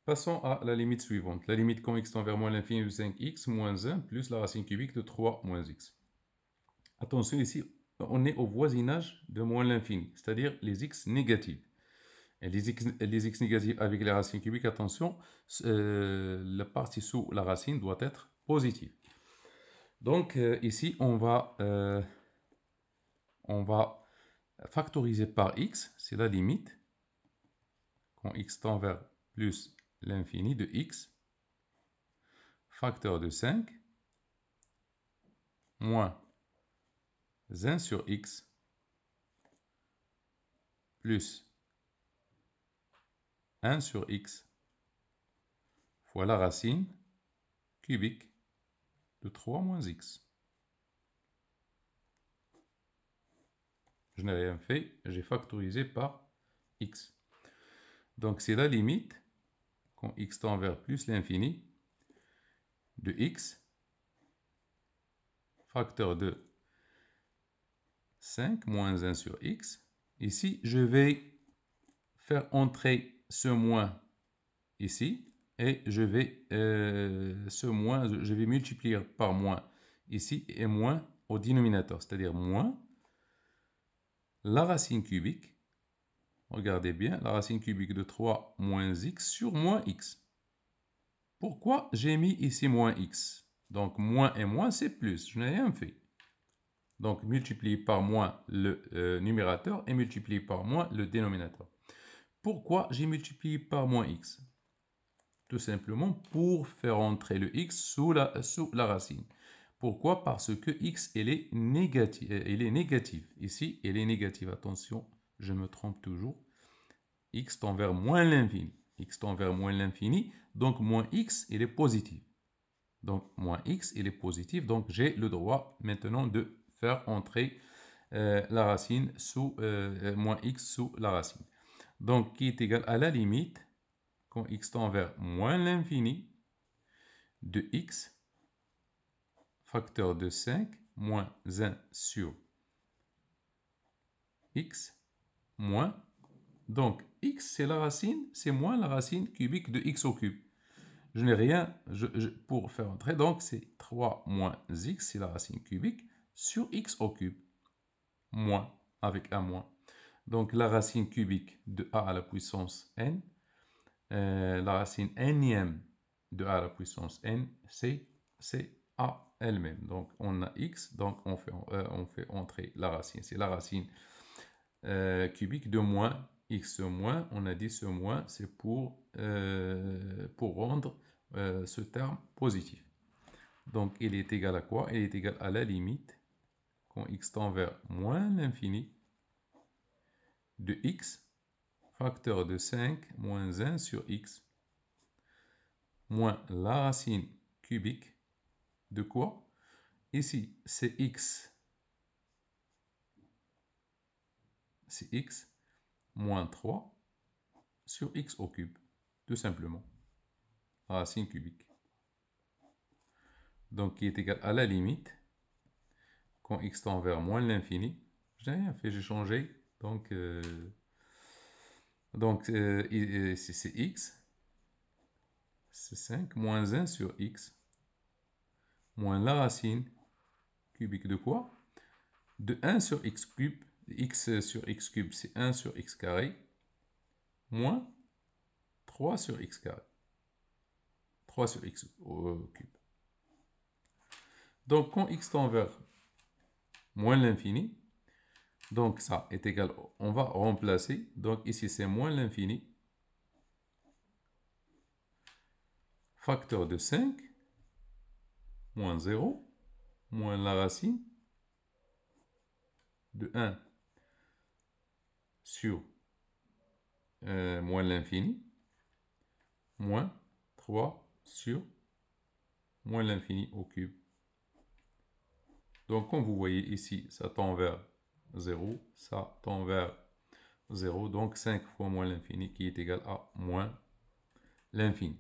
Passons à la limite suivante. La limite quand x tend vers moins l'infini de 5x moins 1 plus la racine cubique de 3 moins x. Attention ici, on est au voisinage de moins l'infini, c'est-à-dire les x négatifs. Et les x négatifs avec les racines cubiques, attention, la partie sous la racine doit être positive. Donc ici, on va factoriser par x, c'est la limite. Quand x tend vers plus l'infini de x, facteur de 5, moins 1 sur x, plus 1 sur x, fois la racine cubique de 3 moins x. Je n'ai rien fait, j'ai factorisé par x. Donc c'est la limite, quand x tend vers plus l'infini, de x, facteur de 5 moins 1 sur x. Ici, je vais faire entrer ce moins ici, et je vais ce moins, je vais multiplier par moins ici, et moins au dénominateur, c'est-à-dire moins la racine cubique. Regardez bien, la racine cubique de 3 moins x sur moins x. Pourquoi j'ai mis ici moins x? Donc, moins et moins, c'est plus. Je n'ai rien fait. Donc, multiplie par moins le numérateur et multiplie par moins le dénominateur. Pourquoi j'ai multiplié par moins x? Tout simplement pour faire entrer le x sous la racine. Pourquoi? Parce que x, elle est négative. Ici, elle est négative. Attention, je me trompe toujours. X tend vers moins l'infini. X tend vers moins l'infini. Donc, moins x, il est positif. Donc, moins x, il est positif. Donc, j'ai le droit maintenant de faire entrer la racine sous moins x sous la racine. Donc, qui est égal à la limite, quand x tend vers moins l'infini, de x, facteur de 5, moins 1 sur x, moins. Donc, x, c'est la racine, c'est moins la racine cubique de x au cube. Je n'ai rien pour faire entrer, donc c'est 3 moins x, c'est la racine cubique, sur x au cube, moins, avec un moins. Donc, la racine cubique de a à la puissance n, la racine nième de a à la puissance n, c'est a elle-même. Donc, on a x, donc on fait entrer la racine. C'est la racine cubique de moins x moins. On a dit ce moins, c'est pour rendre ce terme positif. Donc, il est égal à quoi? Il est égal à la limite, quand x tend vers moins l'infini, de x, facteur de 5, moins 1 sur x, moins la racine cubique de quoi? Ici, c'est x moins 3 sur x au cube, tout simplement. Racine cubique. Donc, qui est égal à la limite, quand x tend vers moins l'infini. Je n'ai rien fait, j'ai changé. Donc c'est x, c'est 5, moins 1 sur x, moins la racine cubique de quoi? De 1 sur x cube. X sur x cube, c'est 1 sur x carré, moins 3 sur x carré. 3 sur x au cube. Donc, quand x tend vers moins l'infini, donc ça est égal, on va remplacer. Donc, ici, c'est moins l'infini. Facteur de 5, moins 0, moins la racine de 1 sur moins l'infini, moins 3 sur moins l'infini au cube. Donc, comme vous voyez ici, ça tend vers 0, ça tend vers 0. Donc, 5 fois moins l'infini qui est égal à moins l'infini.